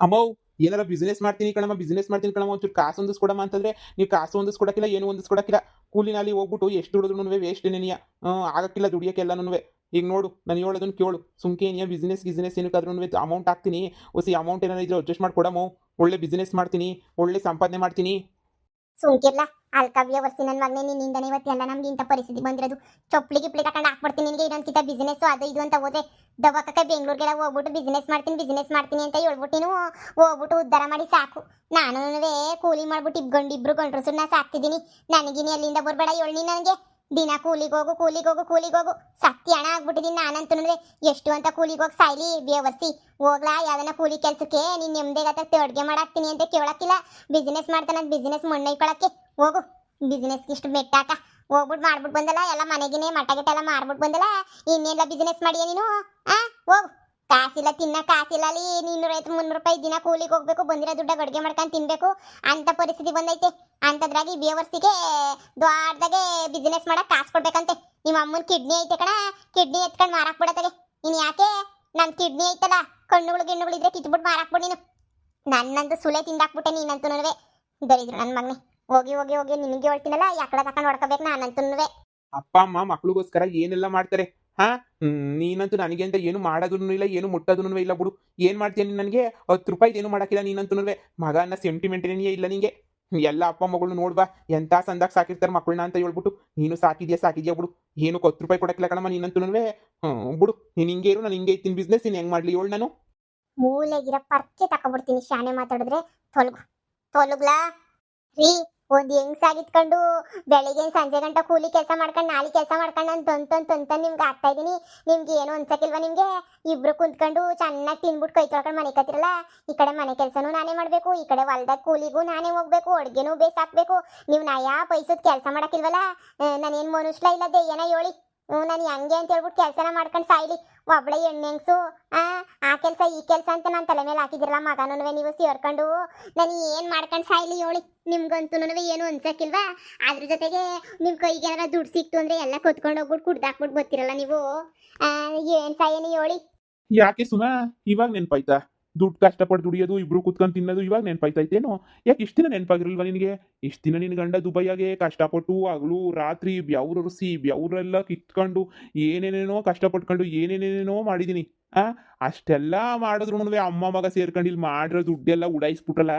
ಅಮ್ಮೋ ಏನಾರ ಬಿಸ್ನೆಸ್ ಮಾಡ್ತೀನಿ ಕಣಮ್ಮ, ಬಿಸ್ನೆಸ್ ಮಾಡ್ತೀನಿ ಕಣಮ್ಮ, ಒಂಚೂರು ಕಾಸು ಹೊಂದಿಸ್ಕೊಡಮ್ಮ ಅಂತಂದ್ರೆ ನೀವು ಕಾಸು ಹೊಂದಿಸ್ಕೊಡಕ್ಕಿಲ್ಲ, ಏನು ಹೊಂದಿಸ್ಕೊಡಕ್ಕಿಲ್ಲ. ಕೂಲಿನಲ್ಲಿ ಹೋಗ್ಬಿಟ್ಟು ಎಷ್ಟು ದುಡಿದ್ರೂ ವೇಸ್ಟ್ ನೆನೆಯ. ಆಗಕ್ಕಿಲ್ಲ ದುಡಿಯೋಕ್ಕೆಲ್ಲನೂ. ಈಗ ನೋಡು ನಾನು ಹೇಳೋದನ್ನು ಕೇಳು, ಸುಮ್ಕೆ ಏನಿಯ ಬಿಸ್ನೆಸ್ ಏನಕ್ಕಾದ್ರೂ ಅಮೌಂಟ್ ಹಾಕ್ತೀನಿ. ಹೊಸಿ ಅಮೌಂಟ್ ಏನಾರ ಇದ್ರೆ ಅಡ್ಜಸ್ಟ್ ಮಾಡ್ಕೊಡಮ್ಮ. ಒಳ್ಳೆ ಬಿಸ್ನೆಸ್ ಮಾಡ್ತೀನಿ, ಒಳ್ಳೆ ಸಂಪಾದನೆ ಮಾಡ್ತೀನಿ. ಸುಮ್ಕಿರ್ಲ ಅಲ್ಕವ್ಯ ವರ್ಸಿ ನನ್ನ ಮಗನೇ, ನಿನ್ನಿಂದನೇ ಇವತ್ತೆಲ್ಲ ನಮ್ಗೆ ಇಂಥ ಪರಿಸ್ಥಿತಿ ಬಂದಿರೋದು. ಚೊಪ್ಲಿ ಗಿಪ್ಲಿ ತಗೊಂಡು ಹಾಕ್ಬಿಡ್ತೀನಿ ನಿನಗೆ ಇನ್ನೊಂದ್ಕಿತ ಬಿಸ್ನೆಸ್ ಅದು ಇದು ಅಂತ ಹೋದ್ರೆ ದವಾಕಕ್ಕೆ ಬೆಂಗಳೂರಿಗೆಲ್ಲ ಹೋಗ್ಬಿಟ್ಟು ಬಿಸ್ನೆಸ್ ಮಾಡ್ತೀನಿ ಅಂತ ಹೇಳ್ಬಿಟ್ಟು ನೀನು ಹೋಗ್ಬಿಟ್ಟು ಉದ್ಧಾರ ಮಾಡಿ ಸಾಕು. ನಾನು ಕೂಲಿ ಮಾಡ್ಬಿಟ್ಟು ಇಬ್ರು ಗಂಡ್ರು ನಾ ಸಾಕ್ತಿದ್ದೀನಿ. ನನಗಿನಿ ಅಲ್ಲಿಂದ ಬರ್ಬೇಡ ಹೇಳಿ ನನಗೆ. ದಿನ ಕೂಲಿಗೆ ಹೋಗು ಸತ್ಯ ಹಣ ಆಗ್ಬಿಟ್ಟಿದ್ದೀನಿ ನಾನಂತೂ. ಎಷ್ಟು ಅಂತ ಕೂಲಿಗೆ ಹೋಗಿ ಸಾಯ್ಲಿ ಬೇವರ್ಸಿ. ಹೋಗ್ಲಾ ಯಾವ್ದನ ಕೂಲಿ ಕೆಲ್ಸಕ್ಕೆ ನೀನ್ ನೆಮ್ಮದಿಗತ್ತ ಅಡ್ಗೆ ಮಾಡಾಕ್ತೀನಿ ಅಂತ ಕೇಳಕ್ಕಿಲ್ಲ. ಬಿಸ್ನೆಸ್ ಮಾಡ್ತಾನ ಬಿಸ್ನೆಸ್ ಮಣ್ಣೈಕೊಳಕ್ಕೆ ಹೋಗು. ಬಿಸ್ನೆಸ್ಗೆ ಇಷ್ಟು ಮೆಟ್ಟಾಕ ಹೋಗ್ಬಿಟ್ಟು ಮಾಡ್ಬಿಟ್ಟು ಬಂದಲ್ಲ, ಎಲ್ಲ ಮನೆಗಿನೇ ಮಟ ಗಿಟ ಎಲ್ಲ ಮಾರ್ಬಿಟ್ಟು ಬಂದಲ್ಲ. ಇನ್ನೆಲ್ಲ ಬಿಸ್ನೆಸ್ ಮಾಡಿಯ ನೀನು? ಹೋಗು. ಕಾಸಿಲ್ಲ ತಿನ್ನ ಕಾಸಿಲ್ಲ ಅಲ್ಲಿ 250-300 ರೂಪಾಯಿ ದಿನ ಕೂಲಿಗೆ ಹೋಗ್ಬೇಕು, ಬಂದಿರೋ ದುಡ್ಡಾಗ ಅಡುಗೆ ಮಾಡ್ಕೊಂಡು ತಿನ್ಬೇಕು ಅಂತ ಪರಿಸ್ಥಿತಿ ಬಂದೈತೆ. ಅಂತದ್ರಾಗಿ ಬೇವರ್ಸಿಗೆ ದೊಡ್ಡದಾಗೆ ಬಿಸ್ನೆಸ್ ಮಾಡಕ್ ಕಾಸು ಕೊಡ್ಬೇಕಂತೆ. ನಿಮ್ಮ ಅಮ್ಮನ ಕಿಡ್ನಿ ಐತೆ ಕಣ, ಕಿಡ್ನಿ ಎತ್ಕೊಂಡು ಮಾರಾಕ್ ಬಿಡತ್ತಾಗೆ. ನೀನು ಯಾಕೆ ನನ್ನ ಕಿಡ್ನಿ ಐತಲ್ಲ, ಗಿಣ್ಣುಗಳು ಇದ್ರೆ ಕಿತ್ಬಿಟ್ಟು ಮಾರಾಕ್ಬಿಡು ನೀನು. ನನ್ನಂತೂ ಸುಲೆ ತಿಂದಾಕ್ಬಿಟ್ಟೆ ನೀನಂತೂ ದರಿದ್ರು ನನ್ನ ಮಗನೇ. ಹೋಗಿ ನಿನಗೆ ಹೇಳ್ತೀನಲ್ಲ, ಯಾಕಡೆ ತಕೊಂಡು ಹೊಡ್ಕೋಬೇಕು ನಾನಂತೂ. ಅಪ್ಪ ಅಮ್ಮ ಮಕ್ಳಿಗೋಸ್ಕರ ಏನೆಲ್ಲ ಮಾಡ್ತಾರೆ. ಹಾ, ನೀನಂತೂ ನನಗೆ ಅಂತ ಏನು ಮಾಡೋದೂ ಇಲ್ಲ, ಏನು ಮುಟ್ಟೋದೂ ಇಲ್ಲ ಬಿಡು. ಏನು ಮಾಡ್ತೀಯ ನೀನು? ನನಗೆ 10 ರೂಪಾಯಿ ಏನು ಮಾಡೋಕ್ಕಿಲ್ಲ ನೀನಂತೂ. ಮಗ ಅನ್ನೋ ಸೆಂಟಿಮೆಂಟೇನೇ ಇಲ್ಲ ನಿಂಗೆ. ಎಲ್ಲ ಅಪ್ಪ ಮಗಳು ನೋಡ್ಬಾ ಎಂಥ ಸಂದಾಗ ಸಾಕಿರ್ತಾರೆ ಮಕ್ಕಳನ್ನ ಅಂತ ಹೇಳ್ಬಿಟ್ಟು ನೀನು ಸಾಕಿದ್ಯಾ ಬಿಡು. ಏನು 10 ರೂಪಾಯಿ ಕೊಡಕ್ಕಿಲ್ಲ ಕಣಮ್ಮ ನೀನಂತೂ. ಬಿಡು, ನೀನು ಹಿಂಗೆ ಇರು, ನಾನು ಹಿಂಗೆ ಇರ್ತೀನಿ. ಬಿಸ್ನೆಸ್ ನೀನು ಹೆಂಗೆ ಮಾಡಲಿ ಹೇಳು ನಾನು? ಮೂಲೆಗಿರೋ ಪರ್ಕೆ ತಕೊಬಿಡ್ತೀನಿ ಶಾನೆ ಮಾತಾಡಿದ್ರೆ. ತೊಲಗ್ಲಾ ರೀ. ಒಂದ್ ಹೆಂಗ್ಸಾಗಿತ್ಕೊಂಡು ಬೆಳಿಗ್ಗೆ ಸಂಜೆ ಗಂಟ ಕೂಲಿ ಕೆಲಸ ಮಾಡ್ಕೊಂಡು ನಾಳೆ ಕೆಲಸ ಮಾಡ್ಕೊಂಡು ನಾನು ತೊಂತ ನಿಮ್ಗೆ ಆಗ್ತಾ ಇದೀನಿ. ನಿಮ್ಗೆ ಏನು ಅನ್ಸಕ್ಕಿಲ್ವಾ? ನಿಮ್ಗೆ ಇಬ್ರು ಕುಂತ್ಕೊಂಡು ಚೆನ್ನಾಗಿ ತಿನ್ಬಿಟ್ಟು ಕೈ ತೊಳ್ಕೊಂಡು ಮನೆ ಕತ್ತಿರಲ್ಲ. ಈ ಕಡೆ ಮನೆ ಕೆಲಸನೂ ನಾನೇ ಮಾಡ್ಬೇಕು, ಈ ಕಡೆ ಹೊಲ್ದಾಗ ಕೂಲಿಗೂ ನಾನೇ ಹೋಗ್ಬೇಕು, ಅಡ್ಗೆನೂ ಬೇಸಾಕ್ಬೇಕು. ನೀವು ನಯಾ ಪೈಸದ ಕೆಲಸ ಮಾಡಕ್ಕಿಲ್ವಲ್ಲ. ನಾನೇನು ಮನುಷ್ಯಲ ಇಲ್ಲ ದೆಯ್ಯನ ಹೇಳಿ. ನಾನು ಹೆಂಗೆ ಅಂತ ಹೇಳ್ಬಿಟ್ಟು ಕೆಲಸನ ಮಾಡ್ಕೊಂಡು ಸಾಯ್ಲಿ. ಒಬ್ಳೆ ಹೆಣ್ಣೆಂಗ್ಸು ಆ ಕೆಲಸ ಈ ಕೆಲಸ ಅಂತ ನಾನು ತಲೆ ಮೇಲೆ ಹಾಕಿದಿರಲ್ಲ ಮಗನೂ ನೀವು ಸೇರ್ಕೊಂಡು. ನಾನು ಏನು ಮಾಡ್ಕೊಂಡು ಸಾಯ್ಲಿ ಹೇಳಿ? ನಿಮ್ಗಂತೂ ಏನು ಅನ್ಸಕ್ಕಿಲ್ವಾ? ಅದ್ರ ಜೊತೆಗೆ ನಿಮ್ಮ ಕೈಗೆ ಏನಾರ ದುಡ್ಡು ಸಿಕ್ತು ಅಂದ್ರೆ ಎಲ್ಲ ಕೊತ್ಕೊಂಡು ಹೋಗ್ಬಿಟ್ಟು ಕುಡ್ದಾಕ್ಬಿಟ್ಟು ಬರ್ತಿರಲ್ಲ ನೀವು. ಏನು ಸಾಯೇನಿ ಹೇಳಿ? ಯಾಕೆ ಸುಮಾ ಇವಾಗ ನೆನಪಾಯ್ತಾ? ದುಡ್ಡು ಕಷ್ಟಪಟ್ಟು ದುಡಿಯೋದು, ಇಬ್ರು ಕುತ್ಕೊಂಡು ತಿನ್ನೋದು ಇವಾಗ ನೆನಪಾಯ್ತೈತೇನೋ? ಯಾಕೆ ಇಷ್ಟು ದಿನ ನೆನಪಾಗಿರಲ್ವಾ ನಿನಗೆ? ಇಷ್ಟು ದಿನ ನಿನ್ನ ಗಂಡ ದುಬೈಯಾಗೆ ಕಷ್ಟಪಟ್ಟು ಹಗಲು ರಾತ್ರಿ ಬೆವ್ರೊರೆಸಿ ಬೆವ್ರೆಲ್ಲ ಕಿತ್ಕೊಂಡು ಏನೇನೇನೋ ಕಷ್ಟಪಟ್ಕೊಂಡು ಏನೇನೇನೇನೋ ಮಾಡಿದ್ದೀನಿ. ಆ ಅಷ್ಟೆಲ್ಲ ಮಾಡಿದ್ರು ಅಮ್ಮ ಮಗ ಸೇರ್ಕೊಂಡು ಇಲ್ಲಿ ಮಾಡಿರೋ ದುಡ್ಡೆಲ್ಲ ಉಡಾಯಿಸ್ಬಿಟ್ರಲ್ಲ.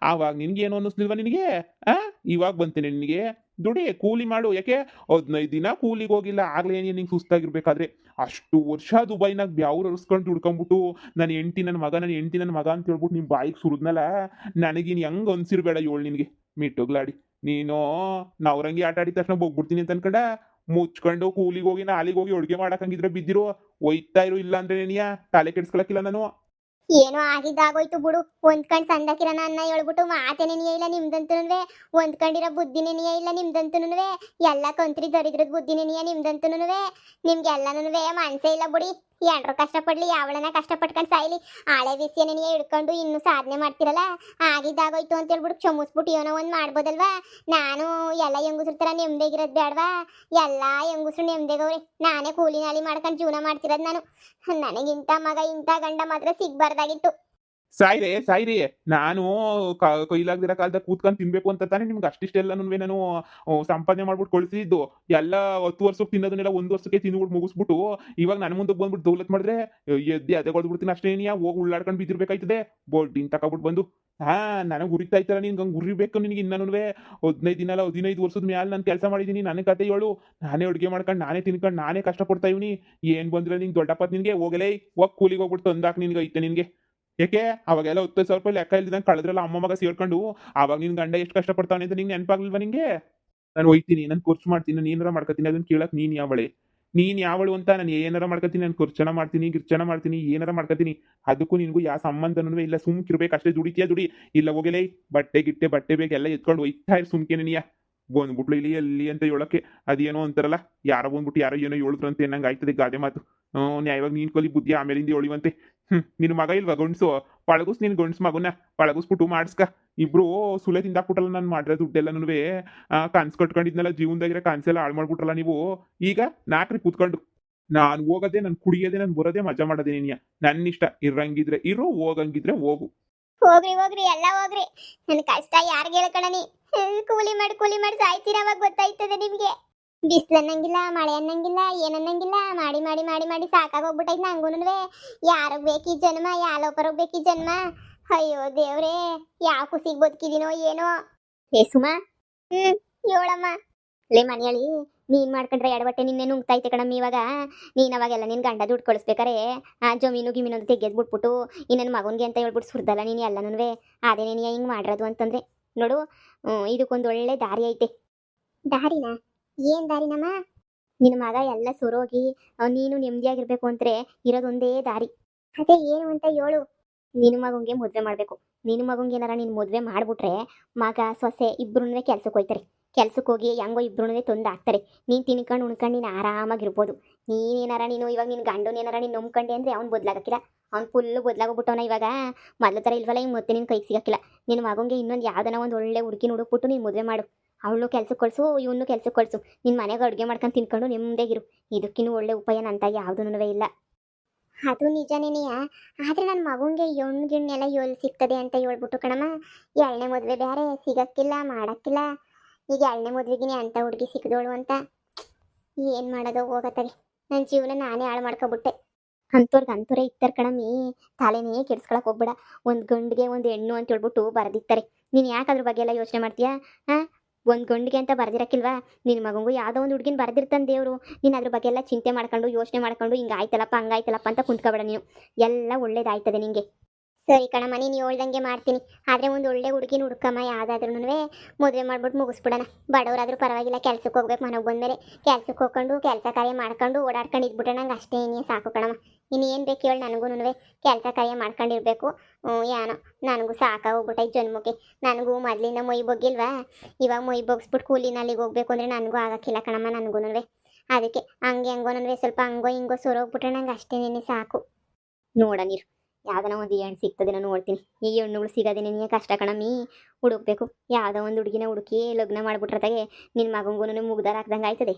ಆವಾಗ ನಿನ್ಗೇನು ಅನ್ನಿಸ್ಲಿಲ್ವಾ ನಿನಗೆ? ಆ ಇವಾಗ ಬಂತೇನೆ ನಿನಗೆ? ದುಡಿ, ಕೂಲಿ ಮಾಡು. ಯಾಕೆ 15 ದಿನ ಕೂಲಿಗೆ ಹೋಗಿಲ್ಲ ಆಗ್ಲೇ ನಿಂಗೆ ಸುಸ್ತಾಗಿರ್ಬೇಕಾದ್ರೆ ಅಷ್ಟು ವರ್ಷ ದುಬೈನಾಗ ಬೆವ್ರೊರೆಸ್ಕೊಂಡು ದುಡ್ಕೊಂಬಿಟ್ಟು ನನ್ನ ಹೆಂಡ್ತಿ ನನ್ನ ಮಗ ಅಂತ ಹೇಳ್ಬಿಟ್ಟು ನಿಮ್ಮ ಬಾಯಿಗೆ ಸುರಿದ್ನಲ್ಲ. ನನಗಿನ್ ಹೆಂಗೆ ಅನ್ಸಿರ್ಬೇಡ ಹೇಳು ನಿನಗೆ? ಮಿಟ್ಟುಗ್ಲಾಡಿ ನೀನು ನವರಂಗಿ ಆಟ ಆಡಿದ ತಕ್ಷಣ ಹೋಗ್ಬಿಡ್ತೀನಿ ಅಂತ ಅನ್ಕೊಂಡ ಮುಚ್ಕೊಂಡು ಕೂಲಿಗೆ ಹೋಗಿ ನಾಲಿಗೆ ಹೋಗಿ ಅಡುಗೆ ಮಾಡಕ್ಕಂಗಿದ್ರೆ ಬಿದ್ದಿರು ಒಯ್ತಾ ಇರು. ಇಲ್ಲ ಅಂದ್ರೆ ನೀಯ ತಲೆ ಕೆಡ್ಸ್ಕೊಳಕ್ಕಿಲ್ಲ ನಾನು. ಏನೋ ಆಗಿದ್ದಾಗೋಯ್ತು ಬಿಡು. ಹೊಂದ್ಕೊಂಡ್ ಸಂದಕಿರಣ ಅನ್ನ ಹೇಳ್ಬಿಟ್ಟು ಮಾತೇನೇ ಇಲ್ಲ ನಿಮ್ದಂತೂನುವೆ. ಹೊಂದ್ಕೊಂಡಿರೋ ಬುದ್ಧಿನೇ ಇಲ್ಲ ನಿಮ್ದಂತೂನುವೆ. ಎಲ್ಲ ಕಂತ್ರಿ ದರಿದ್ರದ ಬುದ್ಧಿನೇ ನಿಮ್ದಂತೂನುವೆ. ನಿಮ್ಗೆಲ್ಲನೂ ಮನ್ಸೇ ಇಲ್ಲ ಬಿಡಿ. ಎಂಡ್ರು ಕಷ್ಟಪಡ್ಲಿ, ಯಾವಳನ್ನ ಕಷ್ಟಪಟ್ಕೊಂಡು ಸಾಯ್ಲಿ. ಹಳೆ ವಿಷಯನೇ ಹಿಡ್ಕೊಂಡು ಇನ್ನು ಸಾಧನೆ ಮಾಡ್ತಿರಲ್ಲ. ಆಗಿದ್ದಾಗೋಯ್ತು ಅಂತ ಹೇಳ್ಬಿಟ್ಟು ಕ್ಷಮಿಸ್ಬಿಟ್ಟು ಏನೋ ಒಂದು ಮಾಡ್ಬೋದಲ್ವಾ? ನಾನು ಎಲ್ಲ ಹೆಂಗುಸ್ರ ಥರ ನೆಮ್ಮದಿಗಿರೋದು ಬೇಡವಾ? ಎಲ್ಲ ಹೆಂಗುಸ್ರು ನೆಮ್ಮದಿಗವ್ರಿ. ನಾನೇ ಕೂಲಿ ನಾಲಿ ಮಾಡ್ಕೊಂಡು ಜೀವನ ಮಾಡ್ತಿರೋದು ನಾನು. ನನಗಿಂತ ಮಗ ಇಂಥ ಗಂಡ ಮಾತ್ರ ಸಿಗ್ಬಾರ್ದಾಗಿತ್ತು. ಸಾಯ್ರಿ ನಾನು ಕೈಲಾಗದಿರೋ ಕಾಲದಾಗ ಕೂತ್ಕೊಂಡು ತಿನ್ಬೇಕು ಅಂತ ತಾನೇ ನಿಮ್ಗೆ ಅಷ್ಟಿಷ್ಟೆಲ್ಲನೂ ನಾನು ಸಂಪಾದನೆ ಮಾಡ್ಬಿಟ್ಟು ಕಳಿಸಿದ್ದು. ಎಲ್ಲ 10 ವರ್ಷಕ್ಕೆ ತಿನ್ನೋದನ್ನೆಲ್ಲ 1 ವರ್ಷಕ್ಕೆ ತಿಂದ್ಬಿಟ್ಟು ಮುಗಿಸ್ಬಿಟ್ಟು ಇವಾಗ ನನ್ನ ಮುಂದೆ ಬಂದ್ಬಿಟ್ಟು ದೌಲತ್ ಮಾಡಿದ್ರೆ ಎದ್ದೆ ಅದೇ ಕೊಡ್ಬಿಡ್ತೀನಿ ಅಷ್ಟೇ. ಹೋಗಿ ಉಳ್ಳಾಡ್ಕೊಂಡು ಬಿದ್ದಿರ್ಬೇಕಾಯ್ತದೆ ಬೋಲ್ಟಿಂಗ್ ತಗೊಬಿಟ್ಟು ಬಂದು. ನನಗೆ ಉರಿತಾ ಇತ್ತಲ್ಲ ನಿನ್ಗೆ ಹಂಗೆ ಉರಿಬೇಕು ನಿನಗೆ ಇನ್ನೂ 15 ದಿನ ಅಲ್ಲ 15 ವರ್ಷದ ಮೇಲೆ ನಾನು ಕೆಲಸ ಮಾಡಿದ್ದೀನಿ. ನನ್ನ ಕತೆ ಹೇಳು. ನಾನೇ ಅಡುಗೆ ಮಾಡ್ಕೊಂಡು ನಾನೇ ತಿನ್ಕೊಂಡು ನಾನೇ ಕಷ್ಟಪಡ್ತಾ ಇವ್ನಿ. ಏನು ಬಂದ್ರೆ ನಿಂಗೆ ದೊಡ್ಡಪ್ಪ ನಿನಗೆ ಹೋಗಲೇ ಹೋಗಿ ಕೂಲಿಗೆ ಹೋಗ್ಬಿಟ್ಟು ತಂದಾಕ ನಿನ್ಗೆ ಐತೆ ನಿನಗೆ. ಯಾಕೆ ಅವಾಗೆಲ್ಲ 10,000 ರೂಪಾಯಿ ಲೆಕ್ಕ ಇಲ್ದಿದಂಗೆ ಕಳೆದ್ರಲ್ಲ ಅಮ್ಮ ಮಗ ಸೇರ್ಕೊಂಡು. ಆವಾಗ ನಿನ್ ಗಂಡ ಎಷ್ಟು ಕಷ್ಟಪಡ್ತಾವನೆ ಅಂತ ನಿಂಗೆ ನೆನಪಾಗ್ಲಿಲ್ವಾ ನಿಂಗೆ? ನಾನು ಒಯ್ತೀನಿ, ನಾನು ಖರ್ಚು ಮಾಡ್ತೀನಿ, ನಾನು ಏನಾರ ಮಾಡ್ಕೊತೀನಿ. ಅದನ್ನ ಕೇಳಕ್ ನೀನ್ ಯಾವಳು ಅಂತ ನಾನು ಏನಾರ ಮಾಡ್ಕೊತೀನಿ. ನಾನು ಖರ್ಚನ ಮಾಡ್ತೀನಿ, ಗಿರ್ಚನ ಮಾಡ್ತೀನಿ, ಏನಾರ ಮಾಡ್ಕೊತೀನಿ. ಅದಕ್ಕೂ ನಿನಗೂ ಯಾವ ಸಂಬಂಧನೂ ಇಲ್ಲ. ಸುಮ್ಕಿರ್ಬೇಕು ಅಷ್ಟೇ. ದುಡಿತೀಯ ದುಡಿ, ಇಲ್ಲ ಹೋಗಲೇ ಬಟ್ಟೆ ಬೇಕು ಎಲ್ಲ ಎತ್ಕೊಂಡು ಒಯ್ತಾ ಇರು ಸುಮ್ಕೇನೆ ನೀಯ. ಬಂದ್ಬಿಟ್ಲು ಇಲ್ಲಿ ಎಲ್ಲಿ ಅಂತ ಹೇಳಕ್ಕೆ ಅದೇನೋ ಅಂತಾರಲ್ಲ, ಯಾರೋ ಬಂದ್ಬಿಟ್ಟು ಯಾರೋ ಏನೋ ಹೇಳಿದ್ರಂತೆ ನಂಗೆ ಆಯ್ತದೆ ಗಾದೆ ಮಾತು. ನ್ಯಾಯವಾಗಿ ನೀನ್ ಕಲಿ ಬುದ್ಧಿ ಆಮೇಲಿಂದ ಹೇಳಿವಂತೆ. ನಿನ್ನ ಮಗ ಇಲ್ವಾ ಗಂಡ್ಸು? ಪಳಗುಸ್ ನೀನ್ ಗಂಡ್ಸ್ ಮಗುನ ಪಳಗುಸ್ಬಿಟ್ಟು ಮಾಡಿಸ್ಕ. ಇಬ್ರು ಸುಲೆ ತಿಂದಾಕ್ಬಿಟ್ಟಲ್ಲ ನಾನು ಮಾಡಿರೋ ದುಡ್ಡೆಲ್ಲನೂ. ಕನ್ಸ್ ಕಟ್ಕೊಂಡಿದ್ನಲ್ಲ ಜೀವನದಾಗಿರೋ ಕನ್ಸೆಲ್ಲ ಹಾಳು ಮಾಡ್ಬಿಟ್ರಲ್ಲ ನೀವು. ಈಗ ನಾಕ್ರಿ ಕೂತ್ಕೊಂಡು ನಾನು ಹೋಗೋದೇ, ನಾನು ಕುಡಿಯೋದೇ, ನಾನು ಬರೋದೇ, ಮಜಾ ಮಾಡೋದೇ. ನೀನಿಯ ನನ್ನ ಇಷ್ಟ. ಇರಂಗಿದ್ರೆ ಇರು, ಹೋಗಂಗಿದ್ರೆ ಹೋಗು. ಹೋಗ್ರಿ ಹೋಗ್ರಿ ಎಲ್ಲ ಹೋಗ್ರಿ. ನನ್ನ ಕಷ್ಟ ಯಾರಿಗೆ ಹೇಳ್ಕಣನಿ? ಕೂಲಿ ಮಾಡಿ ಸಾಯ್ತೀರ, ಅವಾಗ ಗೊತ್ತಾಯ್ತದೆ ನಿಮ್ಗೆ. ಬಿಸಿಲು ಅನ್ನಂಗಿಲ್ಲ, ಮಳೆ ಅನ್ನಂಗಿಲ್ಲ, ಏನನ್ನಂಗಿಲ್ಲ, ಮಾಡಿ ಸಾಕಾಗೋಗ್ಬಿಟ್ಟೈತೆ ನಂಗೂನುವೆ. ಯಾರಿಗ್ ಬೇಕಿ ಜನ್ಮ, ಯಾಲೋಪರೋಗ್ ಬೇಕಿ ಜನ್ಮ. ಅಯ್ಯೋ ದೇವ್ರೇ, ಯಾವ ಖುಷಿಗೆ ಬದುಕಿದೀನೋ ಏನೋ. ಏ ಸುಮಾ, ಹೇಳಮ್ಮ. ಲೇ ಮನೆಯಳಿ, ನೀನ್ ಮಾಡ್ಕೊಂಡ್ರೆ ಎಡಬಟ್ಟೆ ನಿನ್ನೆ ನುಂಗ್ತೈತೆ ಕಣಮ್ಮ ಇವಾಗ. ನೀನ್ ಅವಾಗೆಲ್ಲ ನಿನ್ ಗಂಡ ದುಡ್ಡು ಕಳಿಸ್ಬೇಕಾರೆ ಆ ಜಮೀನು ಗಿಮೀನು ಅಂತ ತೆಗೆದ್ಬಿಟ್ಬಿಟ್ಟು ಇನ್ನೇನು ಮಗನ್ಗೆ ಅಂತ ಹೇಳ್ಬಿಟ್ಟು ಸುರ್ದಲ್ಲ ನೀನು ಎಲ್ಲನೂ. ಅದೇ ನೀನು ಹಿಂಗೆ ಮಾಡಿರೋದು ಅಂತಂದ್ರೆ ನೋಡು, ಇದಕ್ಕೊಂದು ಒಳ್ಳೆ ದಾರಿ ಐತೆ. ದಾರಿನ? ಏನ್ ದಾರಿನಮ್ಮ? ನಿನ್ನ ಮಗ ಎಲ್ಲ ಸುರೋಗಿ ನೀನು ನೆಮ್ಮದಿಯಾಗಿರ್ಬೇಕು ಅಂದ್ರೆ ಇರೋದೊಂದೇ ದಾರಿ. ಅದೇ ಏನು ಅಂತ ಹೇಳು. ನಿನ್ನ ಮಗಂಗೆ ಮದುವೆ ಮಾಡಬೇಕು. ನಿನ್ನ ಮಗಂಗೆ ಏನಾರ ನೀನು ಮದುವೆ ಮಾಡ್ಬಿಟ್ರೆ ಮಗ ಸೊಸೆ ಇಬ್ರು ಕೆಲ್ಸಕ್ಕೆ ಹೋಯ್ತಾರೆ. ಕೆಲ್ಸಕ್ಕೆ ಹೋಗಿ ಹೆಂಗೋ ಇಬ್ರು ತೊಂದು ಹಾಕ್ತಾರೆ. ನೀನು ತಿನ್ಕೊಂಡು ಉಣ್ಕೊಂಡು ನೀನು ಆರಾಮಾಗಿರ್ಬೋದು. ನೀನು ಇವಾಗ ನಿನ್ನ ಗಂಡನ ಏನಾರ ನೀನು ನಂಬ್ಕೊಂಡೆ ಅಂದರೆ ಅವ್ನು ಬದಲಾಗಕ್ಕಿಲ್ಲ. ಅವ್ನು ಫುಲ್ಲು ಬದಲಾಗೋಗ್ಬಿಟ್ಟವನ ಇವಾಗ. ಮೊದಲ ಥರ ಇಲ್ವಲ್ಲ, ಹಿಂಗೆ ಮತ್ತೆ ನಿನ್ನ ಕೈಗೆ ಸಿಗಕ್ಕಿಲ್ಲ. ನಿನ್ನ ಮಗಂಗೆ ಇನ್ನೊಂದು ಯಾವ್ದನ ಒಂದು ಒಳ್ಳೆ ಹುಡುಗಿನ ಹುಡುಕ್ಬಿಟ್ಟು ನೀನು ಮದುವೆ ಮಾಡು. ಅವಳು ಕೆಲ್ಸಕ್ಕೆ ಕಳಿಸು, ಇವನು ಕೆಲ್ಸಕ್ಕೆ ಕಳಿಸು. ನಿನ್ನ ಮನೆಗೆ ಅಡುಗೆ ಮಾಡ್ಕೊಂಡು ತಿನ್ಕೊಂಡು ನೆಮ್ಮದಿಯಾಗಿರು. ಇದಕ್ಕಿನ್ನೂ ಒಳ್ಳೆ ಉಪಾಯ ನಂತ ಯಾವುದೂ ಇಲ್ಲ. ಅದು ನಿಜನೇನೆಯಾ, ಆದ್ರೆ ನನ್ನ ಮಗುಂಗೆ ಹೆಣ್ಣು ಎಲ್ಲಿ ಸಿಗ್ತದೆ ಅಂತ ಹೇಳ್ಬಿಟ್ಟು ಕಣಮ್ಮ. ಎರಡನೇ ಮದುವೆ ಬೇರೆ ಸಿಗಕ್ಕಿಲ್ಲ, ಮಾಡಕ್ಕಿಲ್ಲ. ಈಗ ಎರಡನೇ ಮದುವೆಗಿನೇ ಅಂತ ಹುಡುಗಿ ಸಿಕ್ಕಿದೋಳು ಅಂತ ಏನು ಮಾಡೋದು ಹೋಗತ್ತಾಗೆ. ನನ್ನ ಜೀವನ ನಾನೇ ಹಾಳು ಮಾಡ್ಕೊಬಿಟ್ಟೆ. ಅಂಥವ್ರೇ ಇರ್ತಾರೆ ಕಣಮ್ಮಿ, ತಲೆನೇ ಕೆಡ್ಸ್ಕೊಳಕ್ ಹೋಗ್ಬೇಡ. ಒಂದು ಗಂಡಿಗೆ ಒಂದು ಹೆಣ್ಣು ಅಂತ ಹೇಳ್ಬಿಟ್ಟು ಬರೆದಿರ್ತಾರೆ. ನೀನು ಯಾಕೆ ಅದ್ರ ಬಗ್ಗೆ ಎಲ್ಲ ಯೋಚನೆ ಮಾಡ್ತೀಯಾ? ಒಂದು ಗಂಡಿಗೆ ಅಂತ ಬರ್ದಿರಕ್ಕಿಲ್ವಾ? ನಿನ್ನ ಮಗಂಗೂ ಯಾವುದೋ ಒಂದು ಹುಡುಗಿನ ಬರ್ದಿರ್ತಾನೆ ದೇವರು. ನೀನು ಅದ್ರ ಬಗ್ಗೆ ಎಲ್ಲ ಚಿಂತೆ ಮಾಡ್ಕೊಂಡು ಯೋಚನೆ ಮಾಡ್ಕೊಂಡು ಹಿಂಗೆ ಆಯ್ತಲ್ಲಪ್ಪ ಹಂಗಾಯ್ತಲ್ಲಪ್ಪ ಅಂತ ಕುಂತ್ಕೊಬೇಡ. ನೀನು ಎಲ್ಲ ಒಳ್ಳೇದಾಯ್ತದೆ ನಿಂಗೆ. ಸರಿ ಕಣಮ್ಮ, ನೀನು ಹೇಳ್ದಂಗೆ ಮಾಡ್ತೀನಿ. ಆದರೆ ಒಂದು ಒಳ್ಳೆ ಹುಡುಗಿನ ಹುಡ್ಕಮ್ಮ, ಯಾವುದಾದ್ರೂ ಮದುವೆ ಮಾಡ್ಬಿಟ್ಟು ಮುಗಿಸ್ಬಿಡೋಣ. ಬಡವರಾದ್ರೂ ಪರವಾಗಿಲ್ಲ, ಕೆಲ್ಸಕ್ಕೆ ಹೋಗ್ಬೇಕು. ಮನೆಗೆ ಬಂದಮೇಲೆ ಕೆಲ್ಸಕ್ಕೆ ಹೋಗ್ಕೊಂಡು ಕೆಲಸ ಕಾರ್ಯ ಮಾಡ್ಕೊಂಡು ಓಡಾಡ್ಕೊಂಡು ಇದ್ಬಿಟ್ರೆ ನಂಗೆ ಅಷ್ಟೇ ಇನ್ನೇ ಸಾಕು ಕಣಮ್ಮ. ಇನ್ನು ಏನು ಬೇಕು ಹೇಳಿ, ನನಗೂ ಕೆಲಸ ಕಾರ್ಯ ಮಾಡ್ಕೊಂಡಿರ್ಬೇಕು. ಏನೋ ನನಗೂ ಸಾಕಾಗೋಗ್ಬಿಟ್ಟೈತೆ ಜನ್ಮಕ್ಕೆ. ನನಗೂ ಮೊದಲಿಂದ ಮೈ ಬಗ್ಗಿಲ್ವಾ, ಇವಾಗ ಮೈ ಬಗ್ಸ್ಬಿಟ್ಟು ಕೂಲಿನ ಅಲ್ಲಿಗೆ ಹೋಗ್ಬೇಕು ಅಂದರೆ ನನಗೂ ಆಗೋಕ್ಕಿಲ್ಲ ಕಣಮ್ಮ. ನನಗೂ ಅದಕ್ಕೆ ಹೆಂಗೋ ಸ್ವಲ್ಪ ಹಂಗೋ ಹಿಂಗೋ ಸೊರೋಗ್ಬಿಟ್ರೆ ನಂಗೆ ಅಷ್ಟೇ ನಿನ್ನೆ ಸಾಕು. ನೋಡ ನೀರು, ಯಾವ್ದನ ಒಂದು ಹೆಣ್ಣು ಸಿಗ್ತದೆ ನಾನು ನೋಡ್ತೀನಿ. ಈ ಹೆಣ್ಣುಗಳು ಸಿಗೋದೇ ನಿನಗೆ ಕಷ್ಟ ಕಣಮ್ಮಿ. ಹುಡುಕ್ಬೇಕು, ಯಾವುದೋ ಒಂದು ಹುಡುಗಿನ ಹುಡುಕಿ ಲಗ್ನ ಮಾಡ್ಬಿಟ್ರತಾಗೆ ನಿನ್ನ ಮಗಂಗೂ ಮುಗ್ದಾರ ಹಾಕ್ದಂಗೆ ಆಯ್ತದೆ.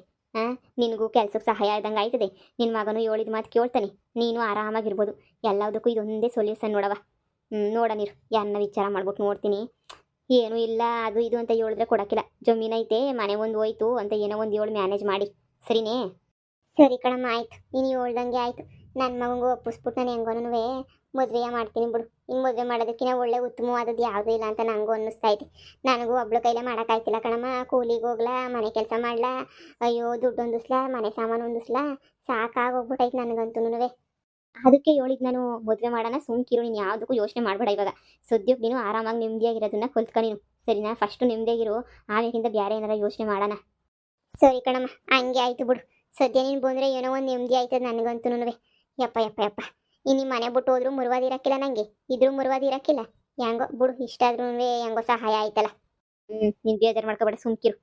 ನಿನಗೂ ಕೆಲ್ಸಕ್ಕೆ ಸಹಾಯ ಆಯ್ದಂಗೆ ಆಯ್ತದೆ. ನಿನ್ನ ಮಗನು ಹೇಳಿದ ಮಾತು ಕೇಳ್ತಾನೆ, ನೀನು ಆರಾಮಾಗಿರ್ಬೋದು. ಎಲ್ಲದಕ್ಕೂ ಇದೊಂದೇ ಸೊಲ್ಯೂಷನ್ ನೋಡವ. ನೋಡ ನೀರು, ಯಾರನ್ನ ವಿಚಾರ ಮಾಡ್ಬಿಟ್ಟು ನೋಡ್ತೀನಿ. ಏನೂ ಇಲ್ಲ ಅದು ಇದು ಅಂತ ಹೇಳಿದ್ರೆ ಕೊಡೋಕ್ಕಿಲ್ಲ. ಜಮೀನೈತೆ, ಮನೆ ಒಂದು ಹೋಯ್ತು ಅಂತ ಏನೋ ಒಂದು ಹೇಳಿ ಮ್ಯಾನೇಜ್ ಮಾಡಿ, ಸರಿನೇ? ಸರಿ ಕಣಮ್ಮ, ಆಯ್ತು. ನೀನು ಹೇಳ್ದಂಗೆ ಆಯಿತು. ನನ್ನ ಮಗಂಗೂ ಒಪ್ಪಿಸ್ಬಿಟ್ಟು ನಾನು ಹೆಂಗೋನೂ ಮದುವೆ ಮಾಡ್ತೀನಿ ಬಿಡು. ಇನ್ನು ಮದುವೆ ಮಾಡೋದಕ್ಕಿಂತ ಒಳ್ಳೆ ಉತ್ತಮವಾದದ್ದು ಯಾವುದೂ ಇಲ್ಲ ಅಂತ ನನಗೂ ಅನ್ನಿಸ್ತಾ ಐತೆ. ನನಗೂ ಒಬ್ಳು ಕೈಲೇ ಮಾಡೋಕ್ಕಾಯ್ತಿಲ್ಲ ಕಣಮ್ಮ. ಕೂಲಿಗೆ ಹೋಗ್ಲಾ, ಮನೆ ಕೆಲಸ ಮಾಡ್ಲಾ, ಅಯ್ಯೋ ದುಡ್ಡು ಹೊಂದಿಸ್ಲಾ, ಮನೆ ಸಾಮಾನು ಹೊಂದಿಸ್ಲಾ, ಸಾಕಾಗೋಗ್ಬಿಟ್ಟೈತೆ ನನಗಂತೂ. ಅದಕ್ಕೆ ಹೇಳಿದ್ ನಾನು, ಮದುವೆ ಮಾಡೋಣ, ಸುಮ್ಕಿರು. ನೀನು ಯಾವುದಕ್ಕೂ ಯೋಚನೆ ಮಾಡಬೇಡ ಇವಾಗ. ಸದ್ಯಕ್ಕೆ ನೀನು ಆರಾಮಾಗಿ ನೆಮ್ಮದಿಯಾಗಿರೋದನ್ನ ಕಲ್ತ್ಕೊ ನೀನು, ಸರಿನಾ? ಫಸ್ಟು ನೆಮ್ಮದಿಯಾಗಿರು, ಆಮೇಲಿಂದ ಬೇರೆ ಏನಾರ ಯೋಚನೆ ಮಾಡೋಣ. ಸರಿ ಕಣಮ್ಮ, ಹಂಗೆ ಆಯಿತು ಬಿಡು. ಸದ್ಯ ನೀನು ಬಂದರೆ ಏನೋ ಒಂದು ನೆಮ್ಮದಿ ಆಯ್ತದೆ ನನಗಂತೂ. ಯಪ್ಪ ಇನ್ನು ಮನೆ ಬಿಟ್ಟು ಹೋದ್ರೂ ಮುರುವಾದಿರಕ್ಕಿಲ್ಲ ನನಗೆ, ಇದ್ರೂ ಮುರುವಾದಿರಕ್ಕಿಲ್ಲ. ಹೆಂಗೋ ಬಿಡು, ಇಷ್ಟಾದ್ರೂ ಹೆಂಗೋ ಸಹಾಯ ಆಯ್ತಲ್ಲ. ನೀನು ಬೇಜಾರು ಮಾಡ್ಕೊಬೇಡ, ಸುಮ್ಕಿರು.